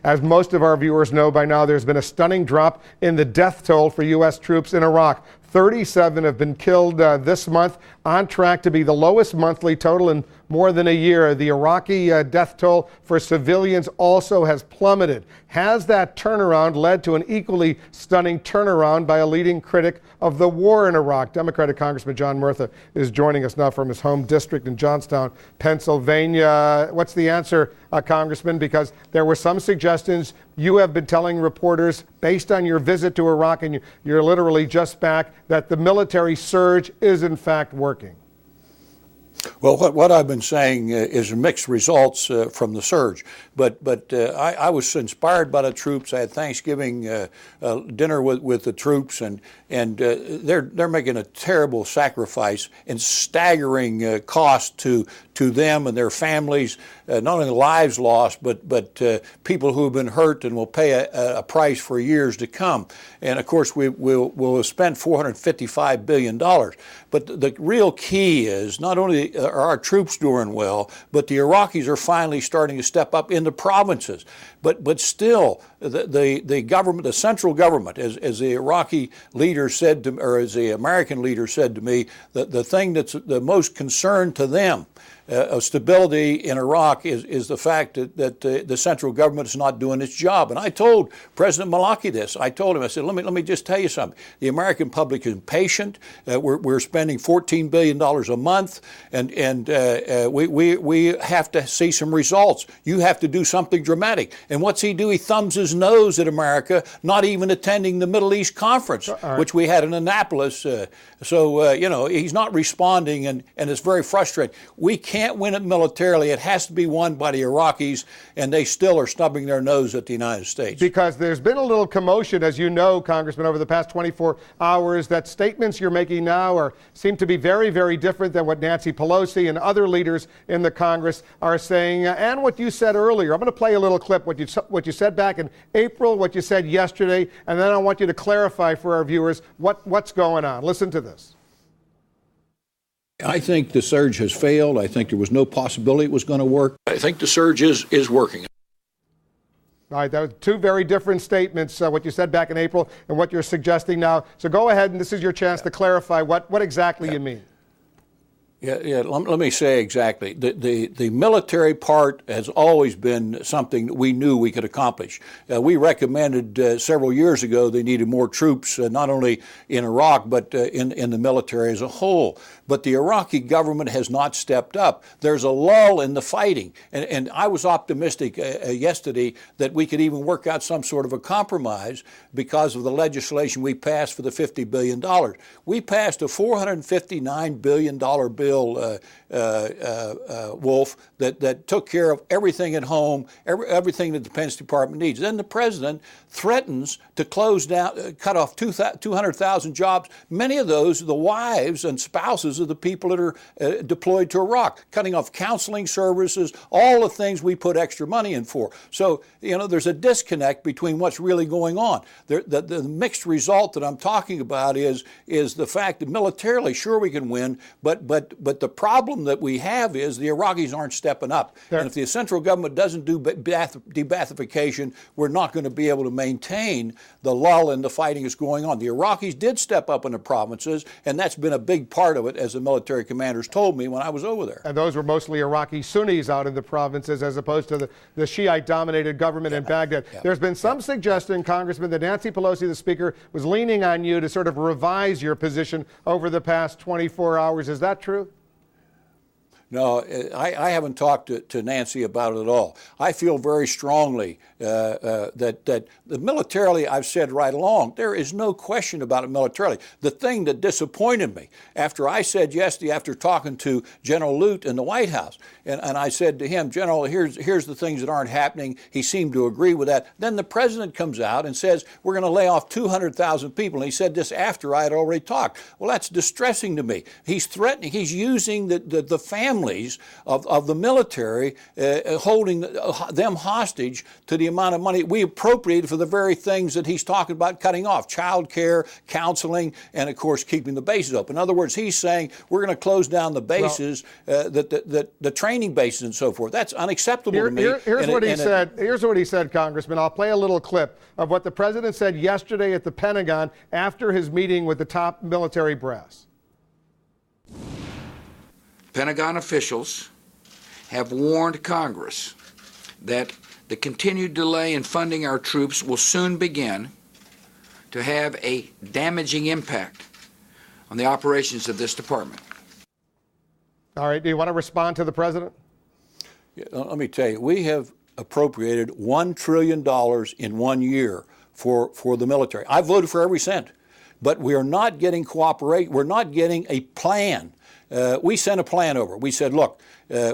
As most of our viewers know by now, there's been a stunning drop in the death toll for U.S. troops in Iraq. 37 have been killed this month, on track to be the lowest monthly total in more than a year. The Iraqi death toll for civilians also has plummeted. Has that turnaround led to an equally stunning turnaround by a leading critic of the war in Iraq? Democratic Congressman John Murtha is joining us now from his home district in Johnstown, Pennsylvania. What's the answer, Congressman? Because there were some suggestions you have been telling reporters based on your visit to Iraq, and you're literally just back, that the military surge is in fact working. Well, what I've been saying is mixed results from the surge, but I was inspired by the troops. I had Thanksgiving dinner with the troops, and they're making a terrible sacrifice and staggering cost to them and their families. Not only lives lost, but people who have been hurt and will pay a price for years to come. And of course, we'll have spent $455 billion. But the real key is not only are our troops doing well, but the Iraqis are finally starting to step up in the provinces. But still, the government, the central government, as the Iraqi leader said to, or as the American leader said to me, the thing that's the most concern to them of stability in Iraq is the fact that the central government is not doing its job. And I told President Malaki this. I told him, I said, let me just tell you something. The American public is impatient. We're spending $14 billion a month, and we have to see some results. You have to do something dramatic. And what's he do? He thumbs his nose at America, not even attending the Middle East Conference, which we had in Annapolis. He's not responding, and it's very frustrating. We can't win it militarily. It has to be won by the Iraqis, and they still are stubbing their nose at the United States. Because there's been a little commotion, as you know, Congressman, over the past 24 hours, that statements you're making now seem to be very, very different than what Nancy Pelosi and other leaders in the Congress are saying, and what you said earlier. I'm going to play a little clip, what you said back in April, what you said yesterday, and then I want you to clarify for our viewers what's going on. Listen to this. I think the surge has failed. I think there was no possibility it was going to work. I think the surge is working. All right, that was two very different statements, what you said back in April and what you're suggesting now. So go ahead, and this is your chance to clarify what exactly you mean. Yeah. Let me say exactly. The military part has always been something that we knew we could accomplish. We recommended several years ago they needed more troops, not only in Iraq, but in the military as a whole. But the Iraqi government has not stepped up. There's a lull in the fighting. And I was optimistic yesterday that we could even work out some sort of a compromise because of the legislation we passed for the $50 billion. We passed a $459 billion bill, Wolf, that took care of everything at home, everything that the Defense Department needs. Then the president threatens to close down, cut off 200,000 jobs. Many of those are the wives and spouses of the people that are deployed to Iraq, cutting off counseling services, all the things we put extra money in for. So, there's a disconnect between what's really going on. The mixed result that I'm talking about is the fact that militarily, sure, we can win, but the problem that we have is the Iraqis aren't stepping up. And if the central government doesn't do de-Baathification, we're not going to be able to maintain the lull in the fighting that's going on. The Iraqis did step up in the provinces, and that's been a big part of it, as the military commanders told me when I was over there. And those were mostly Iraqi Sunnis out in the provinces, as opposed to the Shiite-dominated government in Baghdad. There's been some suggestion, Congressman, that Nancy Pelosi, the Speaker, was leaning on you to sort of revise your position over the past 24 hours. Is that true? No, I haven't talked to Nancy about it at all. I feel very strongly that militarily, I've said right along, there is no question about it militarily. The thing that disappointed me, after I said yesterday, after talking to General Lute in the White House, and I said to him, General, here's the things that aren't happening. He seemed to agree with that. Then the president comes out and says, we're going to lay off 200,000 people. And he said this after I had already talked. Well, that's distressing to me. He's threatening, he's using the family families of the military, holding them hostage to the amount of money we appropriated for the very things that he's talking about cutting off: child care, counseling, and of course keeping the bases open. In other words, he's saying we're going to close down the bases, the training bases and so forth. That's unacceptable to me. Here's what he said. Here's what he said, Congressman. I'll play a little clip of what the president said yesterday at the Pentagon after his meeting with the top military brass. Pentagon officials have warned Congress that the continued delay in funding our troops will soon begin to have a damaging impact on the operations of this department. All right, do you want to respond to the president? Yeah, let me tell you, we have appropriated $1 trillion in 1 year for the military. I voted for every cent, but we are not getting cooperation. We're not getting a plan. We sent a plan over. We said, look,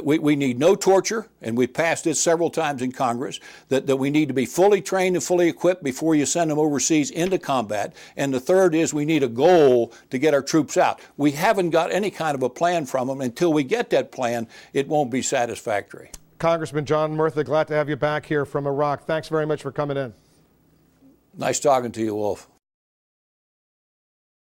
we need no torture, and we passed it several times in Congress, that we need to be fully trained and fully equipped before you send them overseas into combat. And the third is we need a goal to get our troops out. We haven't got any kind of a plan from them. Until we get that plan, it won't be satisfactory. Congressman John Murtha, glad to have you back here from Iraq. Thanks very much for coming in. Nice talking to you, Wolf.